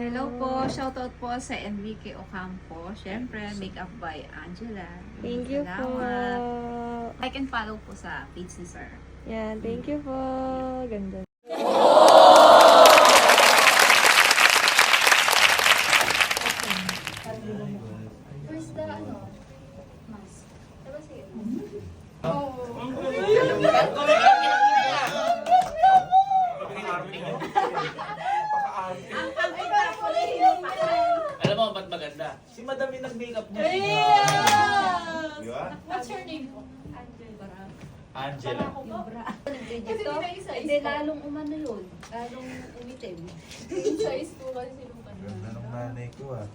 Hello po, shoutout po sa MVK Ocampo. Siyempre, makeup by Angela. Thank you po. I can follow po sa page ni Sir. Yan, thank you po. Ganda. Where's the mask? Diba sige? Alam mo ba't maganda? Si Madam yung nag-makeup niya. Di ba? What's your name po? Angela. Ito, hindi lalong umano yun. Lalong umitim. Size po kasi nung Ganda ng nanay ko ah.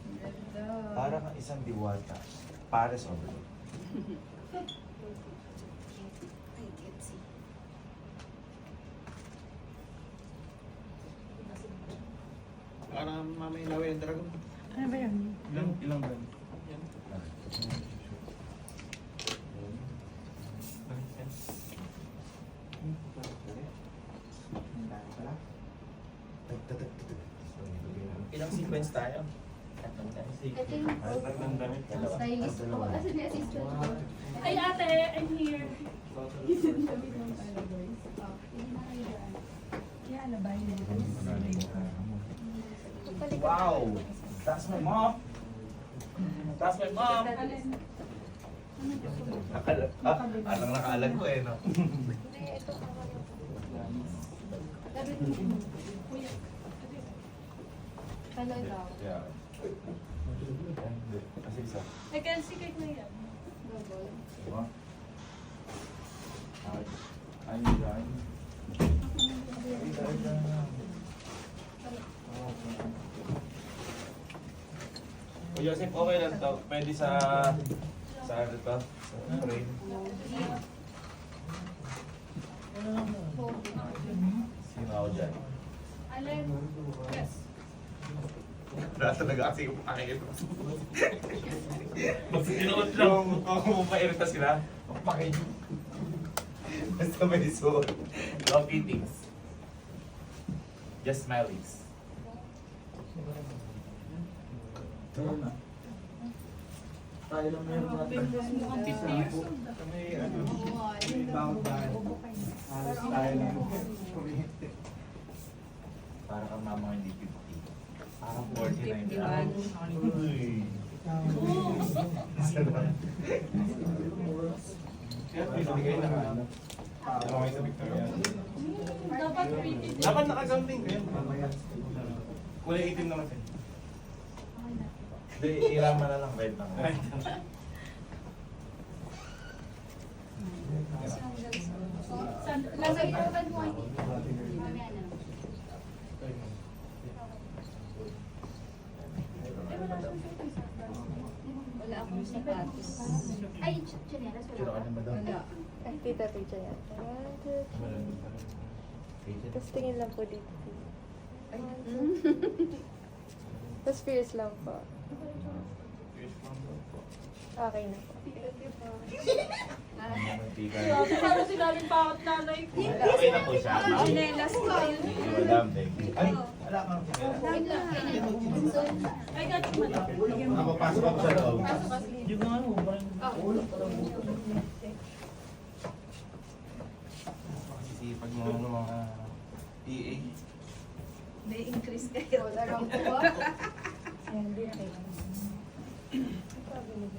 Para kang isang diwata. Pares overload. I can't see. Parang mamay lawi ng dragon. Ano ba yun? Ilang ba? Ilang sequence tayo? Ito yung stylist ko. Asa ni assistant ko? Ay ate, I'm here. Wow! That's my mom! That's my mom! Anong nakaalag ko eh, no? Hello daw. Yeah. Kasi isa. I can see cake na yan. Double. Diba? Ay, dyan. O Joseph, okay lang to. Pwede sa ano to? Sa frame. Sino ako dyan? Alin? Yes. Wala talaga kasi yung pakinggan ko. Mas sinuot lang. Kung mapairita sila, pakinggan. Basta may suot. No fittings. Just smileys. Tayo lang meron natin. May ano, may bawat bahay. Halos tayo lang. Para kang mama hindi 50. Parang 49 51. Uy. Kaya pinagay na ano. Okay sa Victoria. Dapat pretty. Dapat nakagambing kayo. Mamaya. Kulay itim naman siya. Hindi, irama na lang. Red lang. Nasa itapan mo hindi. Mamaya na. Wala akong sapatos. Ay, chinelas wala Sino ka ka? na madam? Wala. Ay, tita, picture yan. 1, 2, 3. Tapos tingin lang po dito. Tapos fierce lang po. Okay na po. Mantika. Parang sinabing bakit nanay ko. Okay na po siya. ma'am. Chinelas ko yun. Thank you, madam. Thank you. Ay, wala kang kamera. Wait lang. I got you, madam. Ako, pasok ako sa loob. Pasok kasi. Yung nga ano, parang sisipag mo ng mga PA. May increase kayo. Wala kang kuha.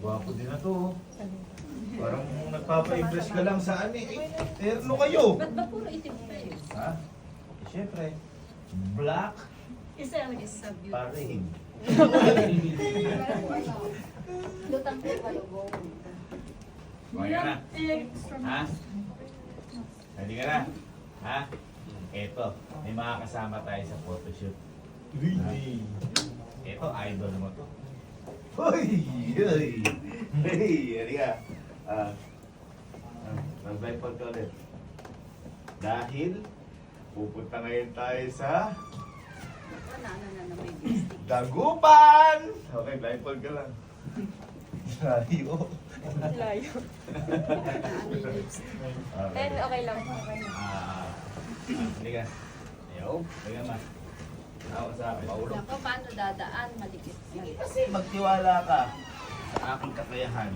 Gwapo din na to. oh. Parang nagpapa-impress ka lang sa ano eh. Terno kayo. Ba't ba puro itim pa eh? Ha? Eh, syempre, black Isa lang Is a beauty. paring. Lutang ko kalubong. Kaya na. Extra. Ha? Ready ka na? Ha? Eto, may mga kasama tayo sa photoshoot. Really? Eto, idol mo to. Hoy! Hoy! Hey! Ready ka? Mag-blindfold ka ulit. Dahil, pupunta ngayon tayo sa May lipstick. Dagupan! Okay, blindfold ka lang. Layo. Layo. Okay. Okay lang. Okay lang. Hindi ka. Ayaw. Ayaw ma. Tawa sa akin. Ako, paano dadaan? Malikit. Sige kasi magtiwala ka sa aking kakayahan.